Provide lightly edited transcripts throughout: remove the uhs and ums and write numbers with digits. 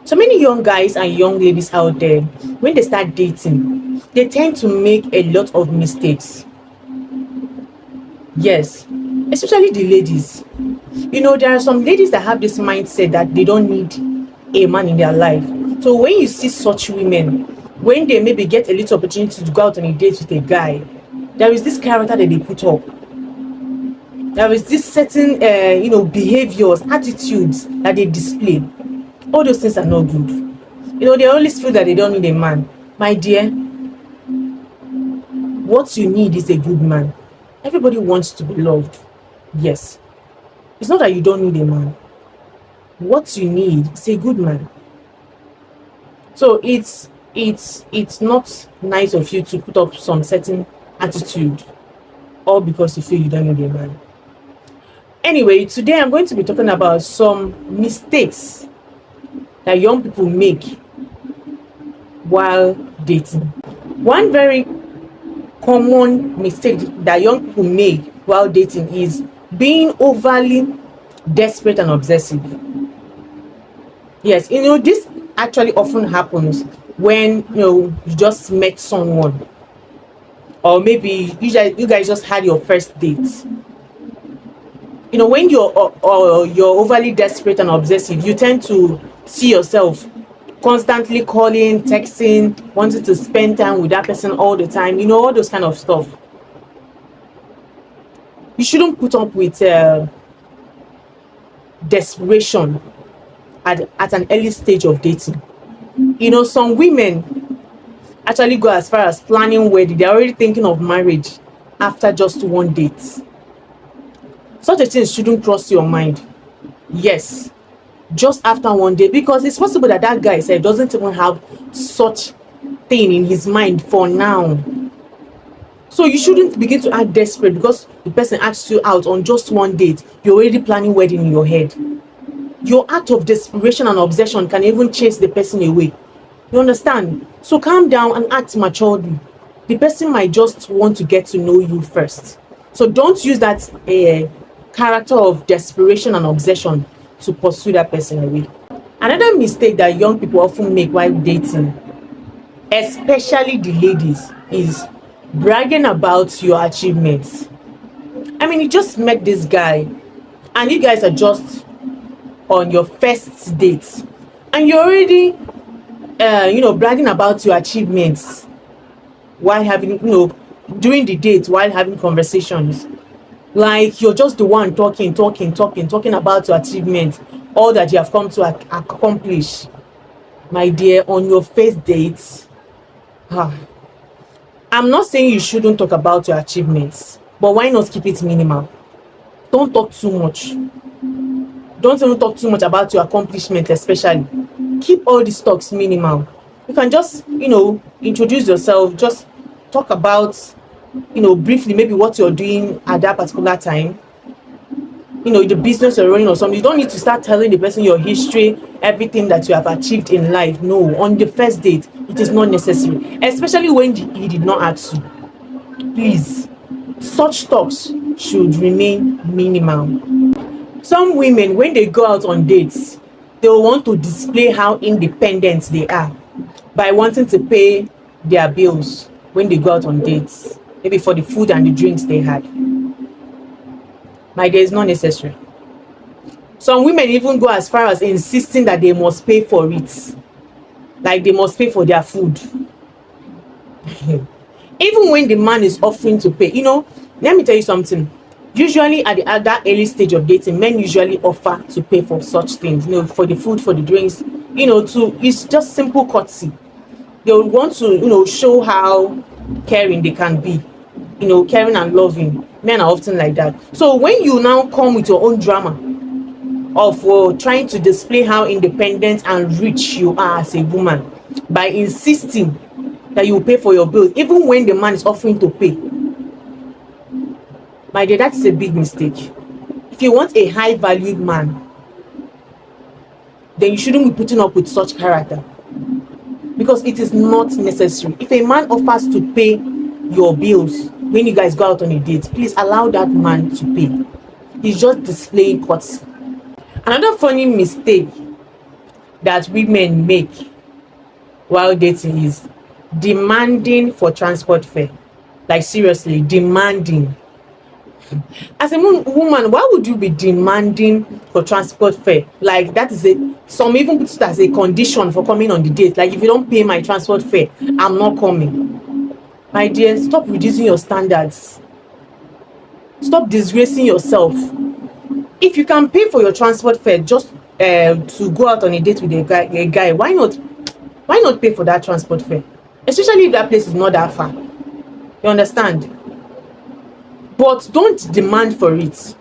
So many young guys and young ladies out there, when they start dating, they tend to make a lot of mistakes. Yes, especially the ladies. There are some ladies that have this mindset that they don't need a man in their life. So when you see such women, when they maybe get a little opportunity to go out on a date with a guy, there is this character that they put up. There is this certain, behaviors, attitudes that they display. All those things are not good. They always feel that they don't need a man. My dear, what you need is a good man. Everybody wants to be loved. Yes. It's not that you don't need a man. What you need is a good man. So it's not nice of you to put up some certain attitude, all because you feel you don't need a man. Anyway, today I'm going to be talking about some mistakes that young people make while dating. One very common mistake that young people make while dating is being overly desperate and obsessive. Yes, this actually often happens when you just met someone, or maybe you guys just had your first date. When you're overly desperate and obsessive, you tend to see yourself constantly calling, texting, wanting to spend time with that person all the time, all those kind of stuff. You shouldn't put up with desperation at an early stage of dating. Some women actually go as far as planning wedding. They're already thinking of marriage after just one date. Such a thing shouldn't cross your mind. Yes, just after one day, because it's possible that that guy said doesn't even have such thing in his mind for now. So you shouldn't begin to act desperate because the person asks you out on just one date. You're already planning wedding in your head. Your act of desperation and obsession can even chase the person away. You understand? So calm down and act maturely. The person might just want to get to know you first. So don't use that character of desperation and obsession to pursue that person away. Another mistake that young people often make while dating, especially the ladies, is bragging about your achievements. You just met this guy and you guys are just on your first date, and you're already bragging about your achievements while having during the date, while having conversations. Like you're just the one talking about your achievements, all that you have come to accomplish. My dear, on your first date, I'm not saying you shouldn't talk about your achievements, but why not keep it minimal? Don't talk too much. Don't even talk too much about your accomplishments, especially. Keep all these talks minimal. You can just, introduce yourself, just talk about, briefly, maybe what you're doing at that particular time, the business you're running or something. You don't need to start telling the person your history, everything that you have achieved in life. No, on the first date, it is not necessary, especially when he did not ask you. Please, such talks should remain minimal. Some women, when they go out on dates, they will want to display how independent they are by wanting to pay their bills when they go out on dates, maybe for the food and the drinks they had. My dear, it's not necessary. Some women even go as far as insisting that they must pay for it, like they must pay for their food. Even when the man is offering to pay. Let me tell you something. Usually at that early stage of dating, men usually offer to pay for such things, for the food, for the drinks, it's just simple courtesy. They would want to, show how caring they can be, caring and loving. Men are often like that. So when you now come with your own drama of trying to display how independent and rich you are as a woman by insisting that you pay for your bills, even when the man is offering to pay, my dear, that's a big mistake. If you want a high valued man, then you shouldn't be putting up with such character, because it is not necessary. If a man offers to pay your bills when you guys go out on a date, please allow that man to pay. He's just displaying courtesy. Another funny mistake that women make while dating is demanding for transport fare. Like seriously, demanding. As a woman, why would you be demanding for transport fare? Like that is a, some even put it as a condition for coming on the date. Like if you don't pay my transport fare, I'm not coming. My dear, stop reducing your standards. Stop disgracing yourself. If you can pay for your transport fare just to go out on a date with a guy, why not pay for that transport fare? Especially if that place is not that far. You understand? But don't demand for it.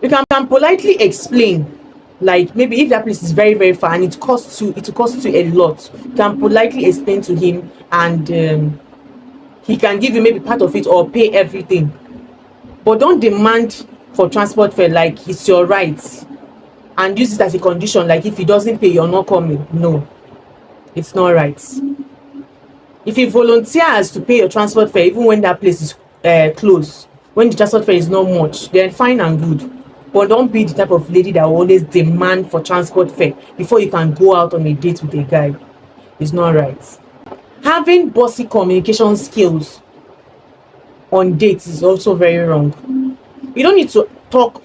You can politely explain, like maybe if that place is very very far and it will cost you a lot, you can politely explain to him, and he can give you maybe part of it or pay everything. But don't demand for transport fare like it's your right and use it as a condition, like if he doesn't pay you're not coming. No, it's not right. If he volunteers to pay your transport fare even when that place is close, when the transport fare is not much, then fine and good. But don't be the type of lady that will always demand for transport fare before you can go out on a date with a guy. It's not right. Having bossy communication skills on dates is also very wrong. You don't need to talk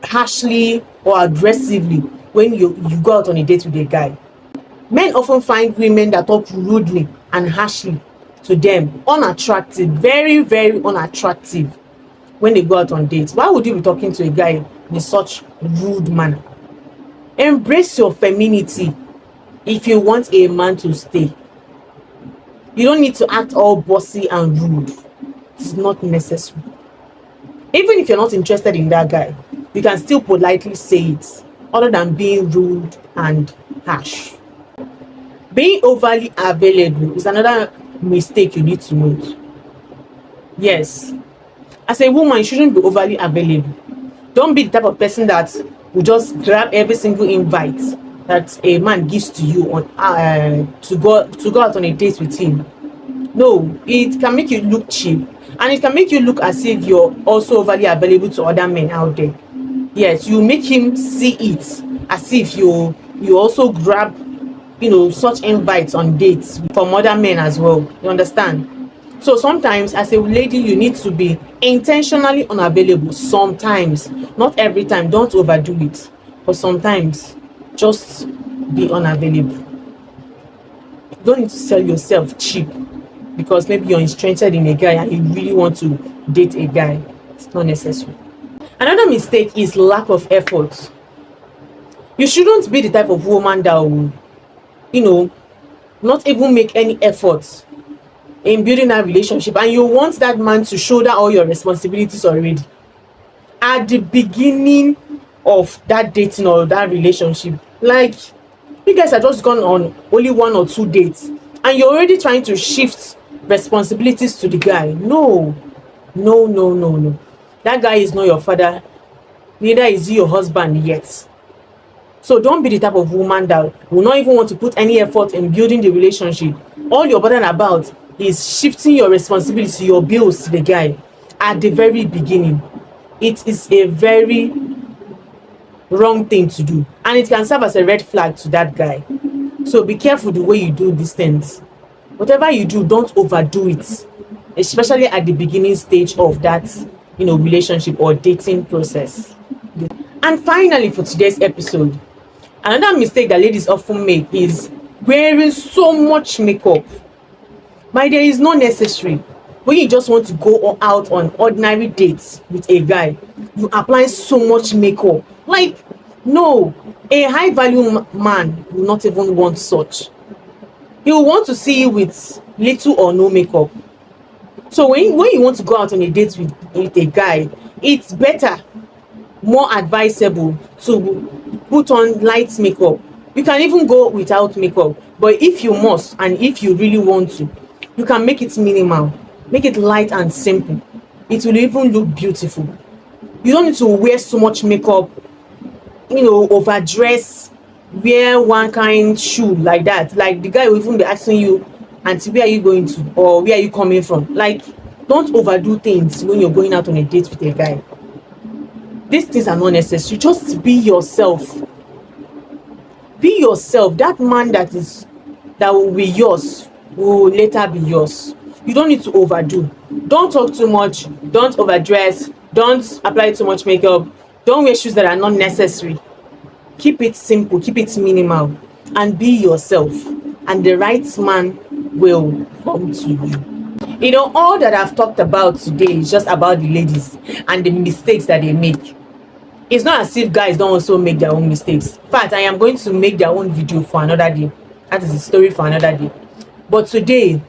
harshly or aggressively when you go out on a date with a guy. Men often find women that talk rudely and harshly to them unattractive, very very unattractive when they go out on dates. Why would you be talking to a guy in such rude manner? Embrace your femininity if you want a man to stay. You don't need to act all bossy and rude. It's not necessary. Even if you're not interested in that guy, you can still politely say it, other than being rude and harsh. Being overly available is another mistake you need to note. Yes, as a woman, you shouldn't be overly available. Don't be the type of person that will just grab every single invite that a man gives to you on to go out on a date with him. No, it can make you look cheap, and it can make you look as if you're also overly available to other men out there. Yes, you make him see it as if you also grab such invites on dates from other men as well. You understand? So sometimes as a lady you need to be intentionally unavailable. Sometimes, not every time, don't overdo it, but sometimes just be unavailable. You don't need to sell yourself cheap because maybe you're interested in a guy and you really want to date a guy. It's not necessary. Another mistake is lack of effort. You shouldn't be the type of woman that will not even make any effort in building that relationship, and you want that man to shoulder all your responsibilities already at the beginning of that dating or that relationship. Like, you guys are just gone on only 1 or 2 dates and you're already trying to shift responsibilities to the guy. No, no, no, no, no. That guy is not your father, neither is he your husband yet. So don't be the type of woman that will not even want to put any effort in building the relationship. All you're bothered about is shifting your responsibility, your bills to the guy at the very beginning. It is a very wrong thing to do, and it can serve as a red flag to that guy. So be careful the way you do these things. Whatever you do, don't overdo it, especially at the beginning stage of that relationship or dating process. And finally, for today's episode, another mistake that ladies often make is wearing so much makeup. My dear, is not necessary. When you just want to go out on ordinary dates with a guy, you apply so much makeup. Like, no, a high value man will not even want such. He will want to see you with little or no makeup. So when you want to go out on a date with a guy, it's better, more advisable to put on light makeup. You can even go without makeup, but if you must and if you really want to, you can make it minimal, make it light and simple. It will even look beautiful. You don't need to wear so much makeup, overdress, wear one kind shoe like that. Like the guy will even be asking you, auntie, where are you going to, or where are you coming from? Like, don't overdo things when you're going out on a date with a guy. These things are not necessary. Just be yourself. Be yourself. That man that will be yours will later be yours. You don't need to overdo. Don't talk too much. Don't overdress. Don't apply too much makeup. Don't wear shoes that are not necessary. Keep it simple, keep it minimal, and be yourself, and the right man will come to you. You know, all that I've talked about today is just about the ladies and the mistakes that they make. It's not as if guys don't also make their own mistakes. In fact, I am going to make their own video for another day. That is a story for another day. But today,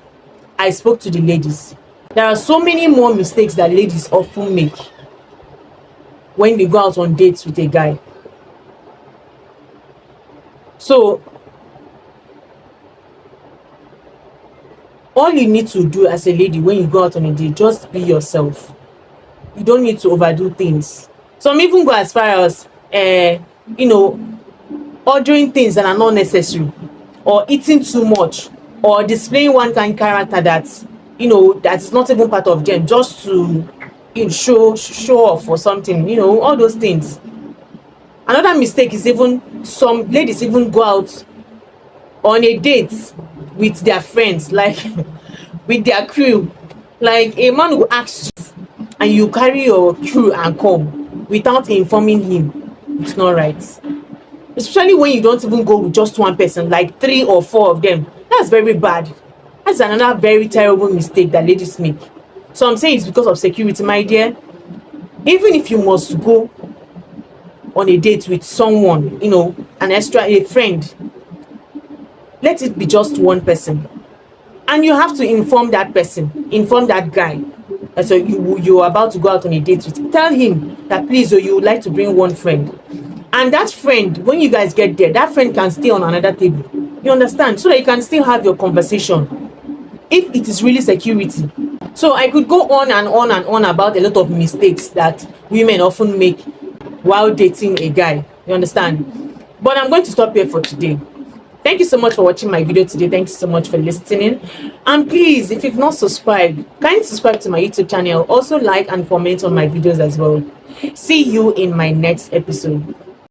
I spoke to the ladies. There are so many more mistakes that ladies often make when they go out on dates with a guy. So all you need to do as a lady when you go out on a date, just be yourself. You don't need to overdo things. Some even go as far as you know, ordering things that are not necessary, or eating too much, or displaying one kind character that, you know, that is not even part of them, just to, you know, show off or something, you know, all those things. Another mistake is even some ladies even go out on a date with their friends, like with their crew. Like a man will ask you and you carry your crew and come without informing him. It's not right. Especially when you don't even go with just one person, like 3 or 4 of them. That's very bad. That's another very terrible mistake that ladies make. So I'm saying it's because of security, my dear. Even if you must go on a date with someone, you know, a friend, let it be just one person, and you have to inform that person, inform that guy. And so you're about to go out on a date with, tell him that please, or you would like to bring one friend, and that friend, when you guys get there, that friend can stay on another table, you understand, so that you can still have your conversation if it is really security. So I could go on and on and on about a lot of mistakes that women often make while dating a guy, you understand. But I'm going to stop here for today. Thank you so much for watching my video today. Thank you so much for listening, and please, if you've not subscribed, kindly subscribe to my YouTube channel. Also like and comment on my videos as well. See you in my next episode.